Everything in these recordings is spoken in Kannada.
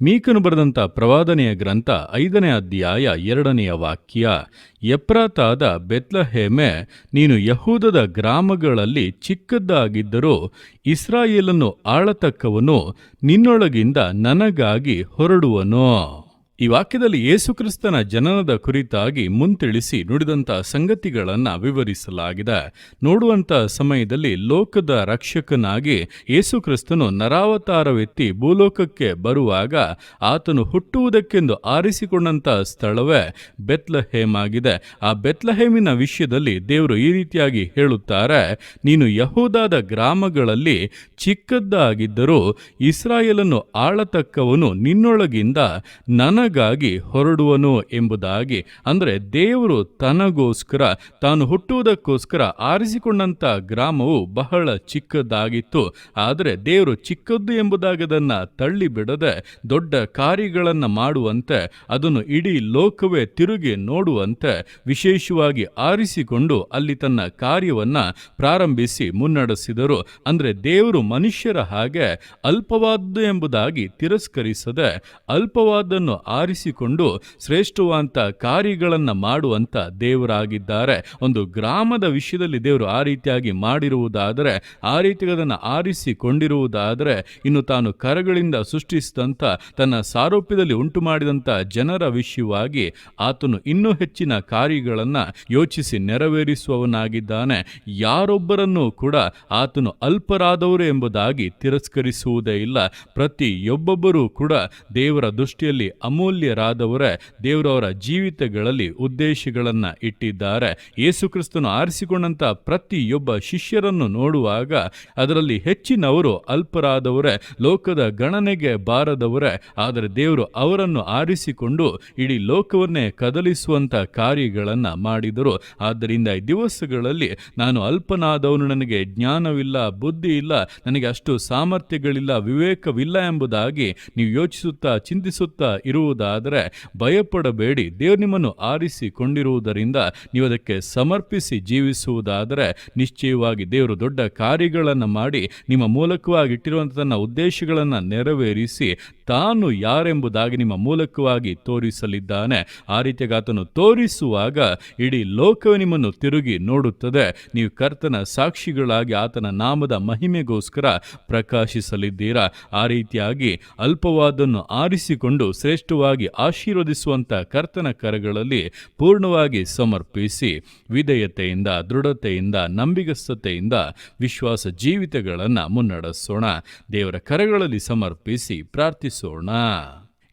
ಮೀಕನು ಬರೆದಂಥ ಪ್ರವಾದನೆಯ ಗ್ರಂಥ 5ನೇ ಅಧ್ಯಾಯ 2ನೇ ವಾಕ್ಯ. ಎಫ್ರಾತಾದ ಬೆತ್ಲಹೇಮೆ, ನೀನು ಯಹೂದದ ಗ್ರಾಮಗಳಲ್ಲಿ ಚಿಕ್ಕದ್ದಾಗಿದ್ದರೂ ಇಸ್ರಾಯೇಲನ್ನು ಆಳತಕ್ಕವನು ನಿನ್ನೊಳಗಿಂದ ನನಗಾಗಿ ಹೊರಡುವನು. ಈ ವಾಕ್ಯದಲ್ಲಿ ಯೇಸುಕ್ರಿಸ್ತನ ಜನನದ ಕುರಿತಾಗಿ ಮುಂತಿಳಿಸಿ ನುಡಿದಂಥ ಸಂಗತಿಗಳನ್ನು ವಿವರಿಸಲಾಗಿದೆ. ನೋಡುವಂಥ ಸಮಯದಲ್ಲಿ ಲೋಕದ ರಕ್ಷಕನಾಗಿ ಯೇಸುಕ್ರಿಸ್ತನು ನರಾವತಾರವೆತ್ತಿ ಭೂಲೋಕಕ್ಕೆ ಬರುವಾಗ ಆತನು ಹುಟ್ಟುವುದಕ್ಕೆಂದು ಆರಿಸಿಕೊಂಡಂಥ ಸ್ಥಳವೇ ಬೆತ್ಲಹೇಮ್ ಆಗಿದೆ. ಆ ಬೆತ್ಲಹೇಮಿನ ವಿಷಯದಲ್ಲಿ ದೇವರು ಈ ರೀತಿಯಾಗಿ ಹೇಳುತ್ತಾರೆ, ನೀನು ಯಹೂದದ ಗ್ರಾಮಗಳಲ್ಲಿ ಚಿಕ್ಕದ್ದಾಗಿದ್ದರೂ ಇಸ್ರಾಯೇಲನ್ನು ಆಳತಕ್ಕವನು ನಿನ್ನೊಳಗಿಂದ ನನಗಾಗಿ ಹೊರಡುವನು ಎಂಬುದಾಗಿ. ಅಂದರೆ ದೇವರು ತನಗೋಸ್ಕರ, ತಾನು ಹುಟ್ಟುವುದಕ್ಕೋಸ್ಕರ ಆರಿಸಿಕೊಂಡಂಥ ಗ್ರಾಮವು ಬಹಳ ಚಿಕ್ಕದಾಗಿತ್ತು. ಆದರೆ ದೇವರು ಚಿಕ್ಕದ್ದು ಎಂಬುದಾಗಿ ಅದನ್ನು ತಳ್ಳಿಬಿಡದೆ ದೊಡ್ಡ ಕಾರ್ಯಗಳನ್ನು ಮಾಡುವಂತೆ, ಅದನ್ನು ಇಡೀ ಲೋಕವೇ ತಿರುಗಿ ನೋಡುವಂತೆ ವಿಶೇಷವಾಗಿ ಆರಿಸಿಕೊಂಡು ಅಲ್ಲಿ ತನ್ನ ಕಾರ್ಯವನ್ನು ಪ್ರಾರಂಭಿಸಿ ಮುನ್ನಡೆಸಿದರು. ಅಂದರೆ ದೇವರು ಮನುಷ್ಯರ ಹಾಗೆ ಅಲ್ಪವಾದ್ದು ಎಂಬುದಾಗಿ ತಿರಸ್ಕರಿಸದೆ ಅಲ್ಪವಾದನ್ನು ಆರಿಸಿಕೊಂಡು ಶ್ರೇಷ್ಠವಾದಂಥ ಕಾರ್ಯಗಳನ್ನು ಮಾಡುವಂಥ ದೇವರಾಗಿದ್ದಾರೆ. ಒಂದು ಗ್ರಾಮದ ವಿಷಯದಲ್ಲಿ ದೇವರು ಆ ರೀತಿಯಾಗಿ ಮಾಡಿರುವುದಾದರೆ, ಆ ರೀತಿಯಾಗಿ ಅದನ್ನು ಆರಿಸಿಕೊಂಡಿರುವುದಾದರೆ, ಇನ್ನು ತಾನು ಕರಗಳಿಂದ ಸೃಷ್ಟಿಸಿದಂಥ ತನ್ನ ಸಾರೂಪ್ಯದಲ್ಲಿ ಉಂಟು ಮಾಡಿದಂಥ ಜನರ ವಿಷಯವಾಗಿ ಆತನು ಇನ್ನೂ ಹೆಚ್ಚಿನ ಕಾರ್ಯಗಳನ್ನು ಯೋಚಿಸಿ ನೆರವೇರಿಸುವವನಾಗಿದ್ದಾನೆ. ಯಾರೊಬ್ಬರನ್ನೂ ಕೂಡ ಆತನು ಅಲ್ಪರಾದವರು ಎಂಬುದಾಗಿ ತಿರಸ್ಕರಿಸುವುದೇ ಇಲ್ಲ. ಪ್ರತಿಯೊಬ್ಬೊಬ್ಬರೂ ಕೂಡ ದೇವರ ದೃಷ್ಟಿಯಲ್ಲಿ ಅಮೂಲ್ಯರಾದವರೇ. ದೇವರವರ ಜೀವಿತಗಳಲ್ಲಿ ಉದ್ದೇಶಗಳನ್ನು ಇಟ್ಟಿದ್ದಾರೆ. ಯೇಸುಕ್ರಿಸ್ತನು ಆರಿಸಿಕೊಂಡಂಥ ಪ್ರತಿಯೊಬ್ಬ ಶಿಷ್ಯರನ್ನು ನೋಡುವಾಗ ಅದರಲ್ಲಿ ಹೆಚ್ಚಿನವರು ಅಲ್ಪರಾದವರೇ, ಲೋಕದ ಗಣನೆಗೆ ಬಾರದವರೇ. ಆದರೆ ದೇವರು ಅವರನ್ನು ಆರಿಸಿಕೊಂಡು ಇಡೀ ಲೋಕವನ್ನೇ ಕದಲಿಸುವಂಥ ಕಾರ್ಯಗಳನ್ನು ಮಾಡಿದರು. ಆದ್ದರಿಂದ ಈ ದಿವಸಗಳಲ್ಲಿ ನಾನು ಅಲ್ಪನಾದವನು, ನನಗೆ ಜ್ಞಾನವಿಲ್ಲ, ಬುದ್ಧಿ ಇಲ್ಲ, ನನಗೆ ಅಷ್ಟು ಸಾಮರ್ಥ್ಯಗಳಿಲ್ಲ, ವಿವೇಕವಿಲ್ಲ ಎಂಬುದಾಗಿ ನೀವು ಯೋಚಿಸುತ್ತಾ ಚಿಂತಿಸುತ್ತಾ ಇರುವುದಾದರೆ ಭಯಪಡಬೇಡಿ. ದೇವರು ನಿಮ್ಮನ್ನು ಆರಿಸಿಕೊಂಡಿರುವುದರಿಂದ ನೀವು ಅದಕ್ಕೆ ಸಮರ್ಪಿಸಿ ಜೀವಿಸುವುದಾದರೆ ನಿಶ್ಚಯವಾಗಿ ದೇವರು ದೊಡ್ಡ ಕಾರ್ಯಗಳನ್ನು ಮಾಡಿ ನಿಮ್ಮ ಮೂಲಕವಾಗಿ ಇಟ್ಟಿರುವಂಥ ತನ್ನ ಉದ್ದೇಶಗಳನ್ನು ನೆರವೇರಿಸಿ ತಾನು ಯಾರೆಂಬುದಾಗಿ ನಿಮ್ಮ ಮೂಲಕವಾಗಿ ತೋರಿಸಲಿದ್ದಾನೆ. ಆ ರೀತಿಯಾಗಿ ಆತನು ತೋರಿಸುವಾಗ ಇಡೀ ಲೋಕವೇ ನಿಮ್ಮನ್ನು ತಿರುಗಿ ನೋಡುತ್ತದೆ. ನೀವು ಕರ್ತನ ಸಾಕ್ಷಿಗಳಾಗಿ ಆತನ ನಾಮದ ಮಹಿಮೆಗೋಸ್ಕರ ಪ್ರಕಾಶಿಸಲಿದ್ದೀರಾ. ಆ ರೀತಿಯಾಗಿ ಅಲ್ಪವಾದನ್ನು ಆರಿಸಿಕೊಂಡು ಶ್ರೇಷ್ಠವಾಗಿ ಆಶೀರ್ವದಿಸುವಂಥ ಕರ್ತನ ಕರಗಳಲ್ಲಿ ಪೂರ್ಣವಾಗಿ ಸಮರ್ಪಿಸಿ ವಿಧೇಯತೆಯಿಂದ, ದೃಢತೆಯಿಂದ, ನಂಬಿಗಸ್ತತೆಯಿಂದ ವಿಶ್ವಾಸ ಜೀವಿತಗಳನ್ನು ಮುನ್ನಡೆಸೋಣ. ದೇವರ ಕರಗಳಲ್ಲಿ ಸಮರ್ಪಿಸಿ ಪ್ರಾರ್ಥಿಸೋಣ.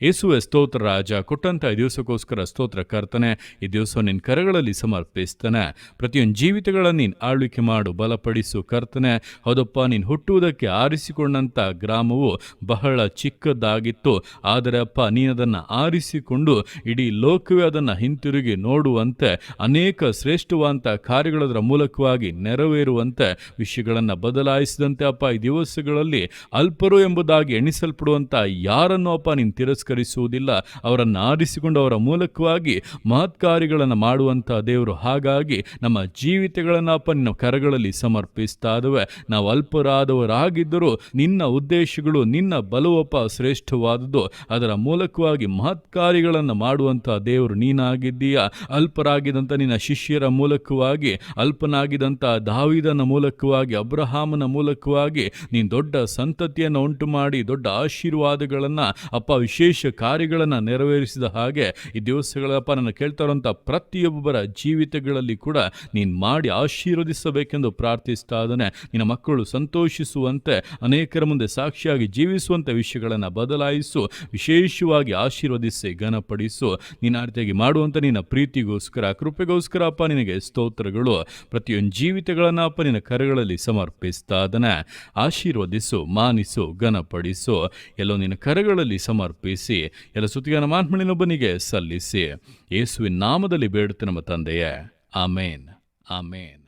ಯೇಸುವೆ ಸ್ತೋತ್ರ ರಾಜ, ಕೊಟ್ಟಂಥ ಈ ದಿವಸಕ್ಕೋಸ್ಕರ ಸ್ತೋತ್ರ ಕರ್ತನೆ. ಈ ದಿವಸ ನಿನ್ನ ಕರಗಳಲ್ಲಿ ಸಮರ್ಪಿಸ್ತಾನೆ. ಪ್ರತಿಯೊಂದು ಜೀವಿತಗಳನ್ನು ನೀನು ಆಳ್ವಿಕೆ ಮಾಡು, ಬಲಪಡಿಸು ಕರ್ತನೆ. ಹೌದಪ್ಪ, ನೀನು ಹುಟ್ಟುವುದಕ್ಕೆ ಆರಿಸಿಕೊಂಡಂಥ ಗ್ರಾಮವು ಬಹಳ ಚಿಕ್ಕದಾಗಿತ್ತು. ಆದರೆ ಅಪ್ಪ, ನೀನು ಅದನ್ನು ಆರಿಸಿಕೊಂಡು ಇಡೀ ಲೋಕವೇ ಅದನ್ನು ಹಿಂತಿರುಗಿ ನೋಡುವಂತೆ, ಅನೇಕ ಶ್ರೇಷ್ಠವಾದಂಥ ಕಾರ್ಯಗಳದರ ಮೂಲಕವಾಗಿ ನೆರವೇರುವಂತೆ ವಿಷಯಗಳನ್ನು ಬದಲಾಯಿಸಿದಂತೆ ಅಪ್ಪ, ಈ ದಿವಸಗಳಲ್ಲಿ ಅಲ್ಪರು ಎಂಬುದಾಗಿ ಎಣಿಸಲ್ಪಡುವಂಥ ಯಾರನ್ನೂ ಅಪ್ಪ ನೀನು ತಿರಸ್ಕರಿಸುವುದಿಲ್ಲ. ಅವರನ್ನು ಆರಿಸಿಕೊಂಡು ಅವರ ಮೂಲಕವಾಗಿ ಮಹತ್ಕಾರ್ಯಗಳನ್ನು ಮಾಡುವಂಥ ದೇವರು. ಹಾಗಾಗಿ ನಮ್ಮ ಜೀವಿತಗಳನ್ನು ಅಪ್ಪ ನಿನ್ನ ಕರಗಳಲ್ಲಿ ಸಮರ್ಪಿಸ್ತಾ ಇದ್ದೇವೆ. ನಾವು ಅಲ್ಪರಾದವರಾಗಿದ್ದರೂ ನಿನ್ನ ಉದ್ದೇಶಗಳು, ನಿನ್ನ ಬಲವಪ್ಪ ಶ್ರೇಷ್ಠವಾದದ್ದು. ಅದರ ಮೂಲಕವಾಗಿ ಮಹತ್ಕಾರ್ಯಗಳನ್ನು ಮಾಡುವಂಥ ದೇವರು ನೀನಾಗಿದ್ದೀಯ. ಅಲ್ಪರಾಗಿದ್ದಂಥ ನಿನ್ನ ಶಿಷ್ಯರ ಮೂಲಕವಾಗಿ, ಅಲ್ಪನಾಗಿದ್ದಂಥ ದಾವೀದನ ಮೂಲಕವಾಗಿ, ಅಬ್ರಹಾಮನ ಮೂಲಕವಾಗಿ ನೀನು ದೊಡ್ಡ ಸಂತತಿಯನ್ನು ಉಂಟು ಮಾಡಿ ದೊಡ್ಡ ಆಶೀರ್ವಾದಗಳನ್ನು ಅಪ್ಪ, ವಿಶೇಷ ಕಾರ್ಯಗಳನ್ನು ನೆರವೇರಿಸಿದ ಹಾಗೆ ಈ ದಿವಸಗಳಪ್ಪ ನನ್ನ ಕೇಳ್ತಾ ಇರುವಂಥ ಪ್ರತಿಯೊಬ್ಬರ ಜೀವಿತಗಳಲ್ಲಿ ಕೂಡ ನೀನು ಮಾಡಿ ಆಶೀರ್ವದಿಸಬೇಕೆಂದು ಪ್ರಾರ್ಥಿಸ್ತಾ ಇದ್ದಾನೆ. ನಿನ್ನ ಮಕ್ಕಳು ಸಂತೋಷಿಸುವಂತೆ, ಅನೇಕರ ಮುಂದೆ ಸಾಕ್ಷಿಯಾಗಿ ಜೀವಿಸುವಂಥ ವಿಷಯಗಳನ್ನು ಬದಲಾಯಿಸು, ವಿಶೇಷವಾಗಿ ಆಶೀರ್ವದಿಸಿ ಘನಪಡಿಸು. ನಿನ್ನ ರೀತಿಯಾಗಿ ಮಾಡುವಂಥ ನಿನ್ನ ಪ್ರೀತಿಗೋಸ್ಕರ, ಕೃಪೆಗೋಸ್ಕರ ಅಪ್ಪ ನಿನಗೆ ಸ್ತೋತ್ರಗಳು. ಪ್ರತಿಯೊಂದು ಜೀವಿತಗಳನ್ನು ಅಪ್ಪ ನಿನ್ನ ಕರಗಳಲ್ಲಿ ಸಮರ್ಪಿಸ್ತಾ ಇದ್ದಾನೆ. ಆಶೀರ್ವದಿಸು, ಮಾನಿಸು, ಘನಪಡಿಸು. ಎಲ್ಲೋ ನಿನ್ನ ಕರಗಳಲ್ಲಿ ಸಮರ್ಪಿಸಿ ಎಲ್ಲ ಸ್ತುತಿಯನ್ನು ಮಾತ್ಮನಿನೊಬ್ಬನಿಗೆ ಸಲ್ಲಿಸಿ ಯೇಸುವಿನ ನಾಮದಲ್ಲಿ ಬೇಡುತ್ತೆ ನಮ್ಮ ತಂದೆಯೇ. ಆಮೇನ್, ಆಮೇನ್.